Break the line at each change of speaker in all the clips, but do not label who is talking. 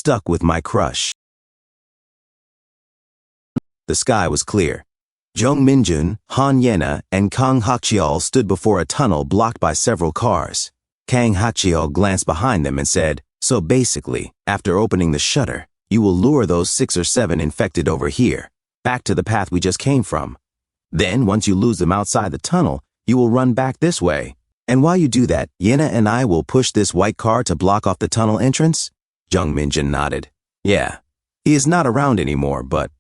stuck with my crush. The sky was clear. Jung Minjun, Han Yena, and Kang Hakcheol stood before a tunnel blocked by several cars. Kang Hakcheol glanced behind them and said, "So basically, after opening the shutter, you will lure those 6 or 7 infected over here, back to the path we just came from. Then, once you lose them outside the tunnel, you will run back this way. And while you do that, Yena and I will push this white car to block off the tunnel entrance?" Jung Minjun nodded. "Yeah. He is not around anymore, but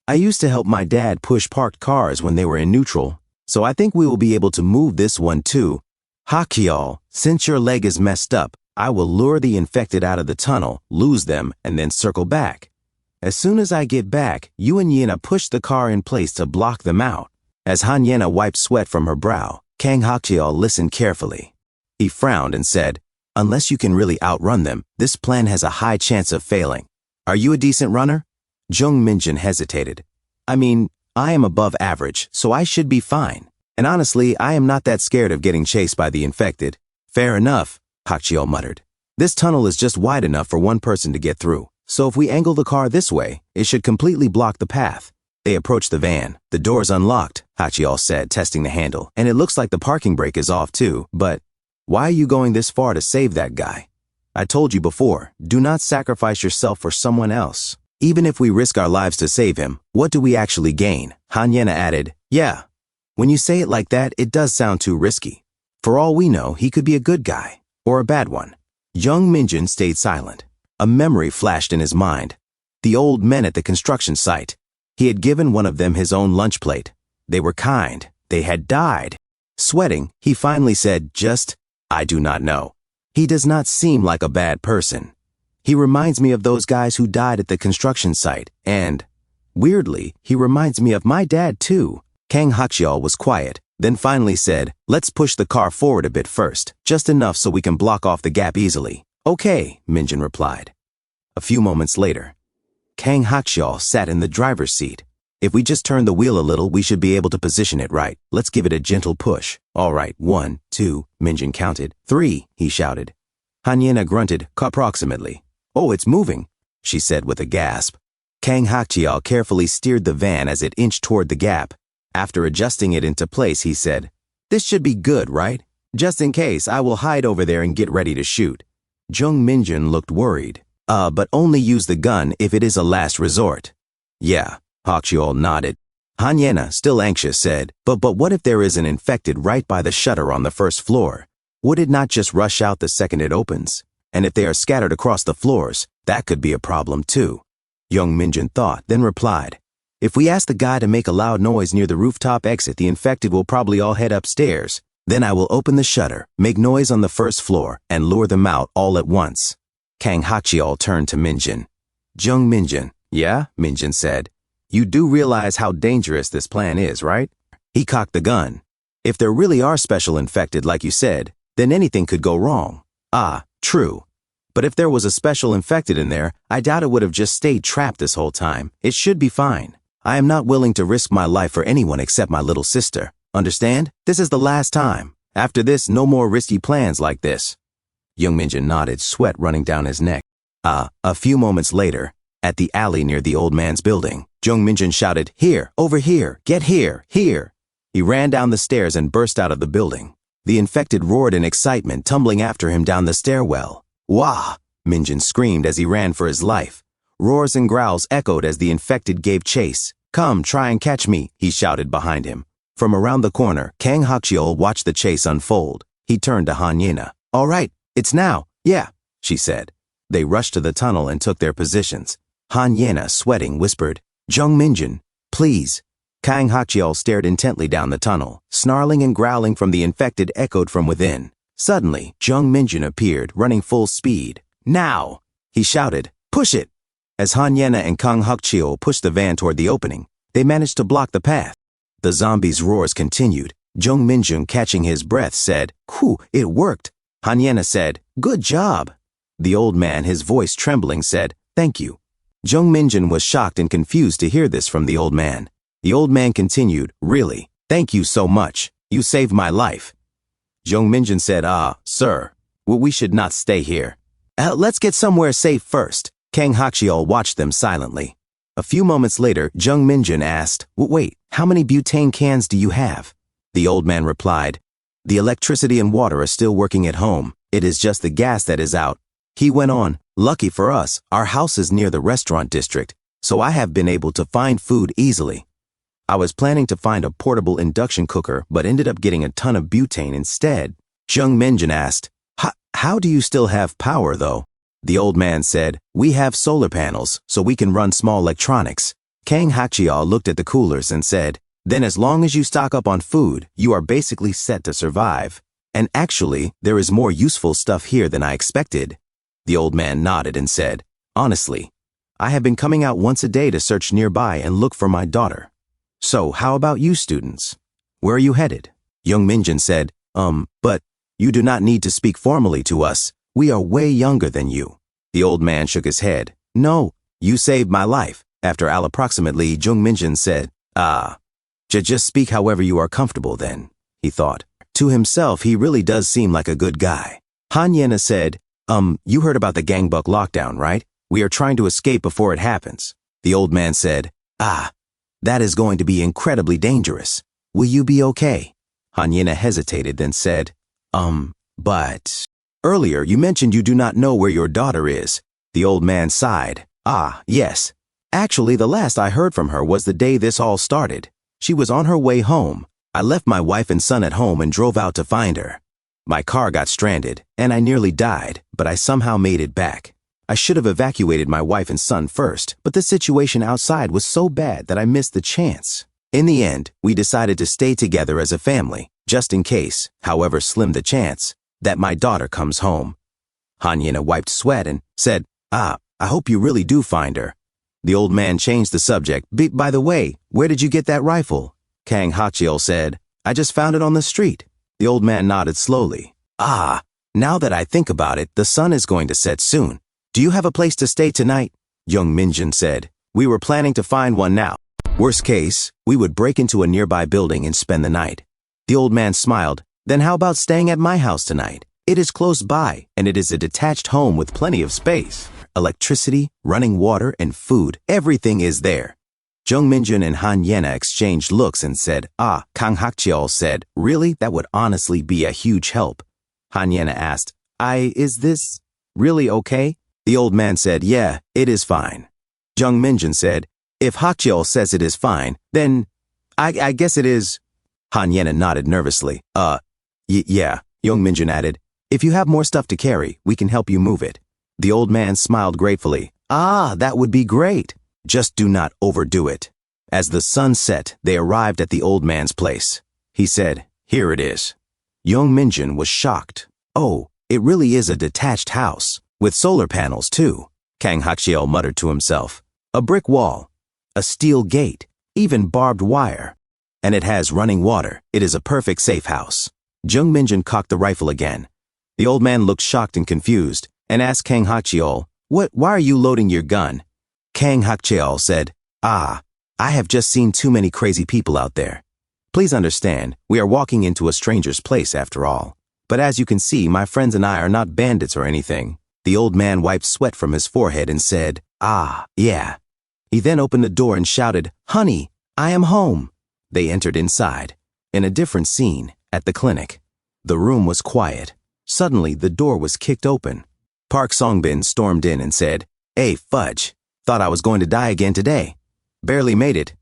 I used to help my dad push parked cars when they were in neutral, so I think we will be able to move this one too. Hakcheol, since your leg is messed up, I will lure the infected out of the tunnel, lose them, and then circle back. As soon as I get back, you and Yena push the car in place to block them out." As Han Yena wiped sweat from her brow, Kang Hakcheol listened carefully. He frowned and said, "Unless you can really outrun them, this plan has a high chance of failing. Are you a decent runner?" Jung Minjun hesitated. "I mean, I am above average, so I should be fine. And honestly, I am not that scared of getting chased by the infected." "Fair enough," Hakcheol muttered. "This tunnel is just wide enough for one person to get through, so if we angle the car this way, it should completely block the path." They approached the van. "The door's unlocked," Hakcheol said, testing the handle, "and it looks like the parking brake is off too, but why are you going this far to save that guy? I told you before, do not sacrifice yourself for someone else. Even if we risk our lives to save him, what do we actually gain?" Han Yena added, "Yeah, when you say it like that, it does sound too risky. For all we know, he could be a good guy, or a bad one." Jung Minjun stayed silent. A memory flashed in his mind. The old men at the construction site. He had given one of them his own lunch plate. They were kind. They had died. Sweating, he finally said, "I do not know. He does not seem like a bad person. He reminds me of those guys who died at the construction site, and, weirdly, he reminds me of my dad too." Kang Hakcheol was quiet, then finally said, "Let's push the car forward a bit first, just enough so we can block off the gap easily." "Okay," Minjun replied. A few moments later, Kang Hakcheol sat in the driver's seat. "If we just turn the wheel a little, we should be able to position it right. Let's give it a gentle push." "All right, 1, 2, Minjun counted. 3, he shouted. Han Yena grunted, "Approximately." "Oh, it's moving," she said with a gasp. Kang Hakcheol carefully steered the van as it inched toward the gap. After adjusting it into place, he said, "This should be good, right? Just in case, I will hide over there and get ready to shoot." Jung Minjun looked worried. But only use the gun if it is a last resort." "Yeah," Hakcheol nodded. Han Yena, still anxious, said, But what if there is an infected right by the shutter on the first floor? Would it not just rush out the second it opens? And if they are scattered across the floors, that could be a problem too." Jung Minjun thought, then replied, "If we ask the guy to make a loud noise near the rooftop exit, the infected will probably all head upstairs. Then I will open the shutter, make noise on the first floor, and lure them out all at once." Kang Hakcheol turned to Minjun. "Jung Minjun." "Yeah," Minjun said. "You do realize how dangerous this plan is, right?" He cocked the gun. "If there really are special infected like you said, then anything could go wrong." "Ah, true. But if there was a special infected in there, I doubt it would have just stayed trapped this whole time. It should be fine. I am not willing to risk my life for anyone except my little sister. Understand? This is the last time. After this, no more risky plans like this." Jung Minjun nodded, sweat running down his neck. A few moments later, at the alley near the old man's building, Jung Minjun shouted, "Here, over here, get here, here." He ran down the stairs and burst out of the building. The infected roared in excitement, tumbling after him down the stairwell. "Wah!" Minjun screamed as he ran for his life. Roars and growls echoed as the infected gave chase. "Come, try and catch me," he shouted behind him. From around the corner, Kang Hakcheol watched the chase unfold. He turned to Han Yena. "All right, it's now." "Yeah," she said. They rushed to the tunnel and took their positions. Han Yena, sweating, whispered, "Jung Minjun, please." Kang Hakcheol stared intently down the tunnel. Snarling and growling from the infected echoed from within. Suddenly, Jung Minjun appeared, running full speed. "Now!" he shouted. "Push it!" As Han Yena and Kang Hakcheol pushed the van toward the opening, they managed to block the path. The zombies' roars continued. Jung Minjun, catching his breath, said, "Whew, it worked." Han Yena said, "Good job." The old man, his voice trembling, said, "Thank you." Jung Minjun was shocked and confused to hear this from the old man. The old man continued, "Really, thank you so much. You saved my life." Jung Minjun said, "Sir, well, we should not stay here. Let's get somewhere safe first." Kang Hakchiol watched them silently. A few moments later, Jung Minjun asked, "Wait, how many butane cans do you have?" The old man replied, "The electricity and water are still working at home. It is just the gas that is out." He went on, "Lucky for us, our house is near the restaurant district, so I have been able to find food easily. I was planning to find a portable induction cooker, but ended up getting a ton of butane instead." Jung Minjun asked, How do you still have power, though?" The old man said, "We have solar panels, so we can run small electronics." Kang Hakchiol looked at the coolers and said, "Then as long as you stock up on food, you are basically set to survive. And actually, there is more useful stuff here than I expected." The old man nodded and said, "Honestly, I have been coming out once a day to search nearby and look for my daughter. So how about you students? Where are you headed?" Jung Minjun said, But you do not need to speak formally to us. We are way younger than you." The old man shook his head. "No, you saved my life." After approximately, Jung Minjun said, Just speak however you are comfortable then," he thought. To himself, he really does seem like a good guy. Han Yena said, You heard about the gangbuk lockdown, right? We are trying to escape before it happens." The old man said, That is going to be incredibly dangerous. Will you be okay?" Han Yena hesitated, then said, But earlier you mentioned you do not know where your daughter is." The old man sighed. Yes. Actually, the last I heard from her was the day this all started. She was on her way home. I left my wife and son at home and drove out to find her. My car got stranded, and I nearly died, but I somehow made it back. I should have evacuated my wife and son first, but the situation outside was so bad that I missed the chance. In the end, we decided to stay together as a family, just in case, however slim the chance, that my daughter comes home." Han Yena wiped sweat and said, I hope you really do find her." The old man changed the subject. By the way, where did you get that rifle?" Kang Hakchiol said, "I just found it on the street." The old man nodded slowly. Now that I think about it, the sun is going to set soon. Do you have a place to stay tonight?" Jung Minjun said, "We were planning to find one now. Worst case, we would break into a nearby building and spend the night." The old man smiled. "Then how about staying at my house tonight? It is close by, and it is a detached home with plenty of space. Electricity, running water, and food, everything is there." Jung Minjun and Han Yena exchanged looks and said, Kang Hakchiol said, "Really? That would honestly be a huge help." Han Yena asked, Is this really okay?" The old man said, "Yeah, it is fine." Jung Minjun said, "If Hakchiol says it is fine, then I guess it is." Han Yena nodded nervously. Yeah." Jung Minjun added, "If you have more stuff to carry, we can help you move it." The old man smiled gratefully. That would be great. Just do not overdo it." As the sun set, they arrived at the old man's place. He said, "Here it is." Jung Minjun was shocked. It really is a detached house, with solar panels too. Kang Hakchiol muttered to himself. A brick wall, a steel gate, even barbed wire. And it has running water. It is a perfect safe house. Jung Minjun cocked the rifle again. The old man looked shocked and confused, and asked Kang Hakchiol, Why are you loading your gun?" Kang Hakchiol said, I have just seen too many crazy people out there. Please understand, we are walking into a stranger's place after all. But as you can see, my friends and I are not bandits or anything." The old man wiped sweat from his forehead and said, Yeah. He then opened the door and shouted, "Honey, I am home." They entered inside. In a different scene, at the clinic. The room was quiet. Suddenly, the door was kicked open. Park Songbin stormed in and said, "Hey, fudge. Thought I was going to die again today. Barely made it."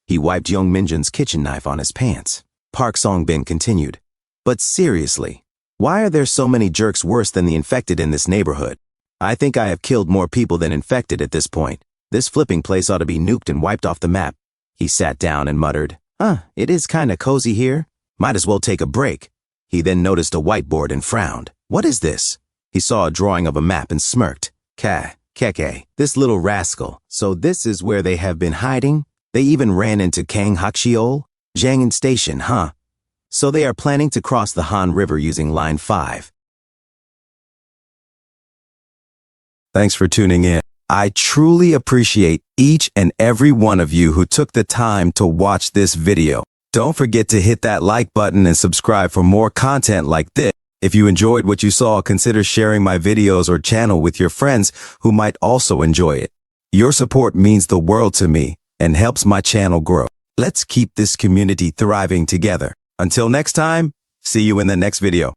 He wiped Jung Minjun's kitchen knife on his pants. Park Songbin continued, "But seriously, why are there so many jerks worse than the infected in this neighborhood? I think I have killed more people than infected at this point. This flipping place ought to be nuked and wiped off the map." He sat down and muttered, It is kinda cozy here. Might as well take a break." He then noticed a whiteboard and frowned. "What is this?" He saw a drawing of a map and smirked. Keke, this little rascal. So this is where they have been hiding? They even ran into Kang Hakchiol? Jiangin Station, huh? So they are planning to cross the Han River using Line 5. Thanks for tuning in. I truly appreciate each and every one of you who took the time to watch this video. Don't forget to hit that like button and subscribe for more content like this. If you enjoyed what you saw, consider sharing my videos or channel with your friends who might also enjoy it. Your support means the world to me and helps my channel grow. Let's keep this community thriving together. Until next time, see you in the next video.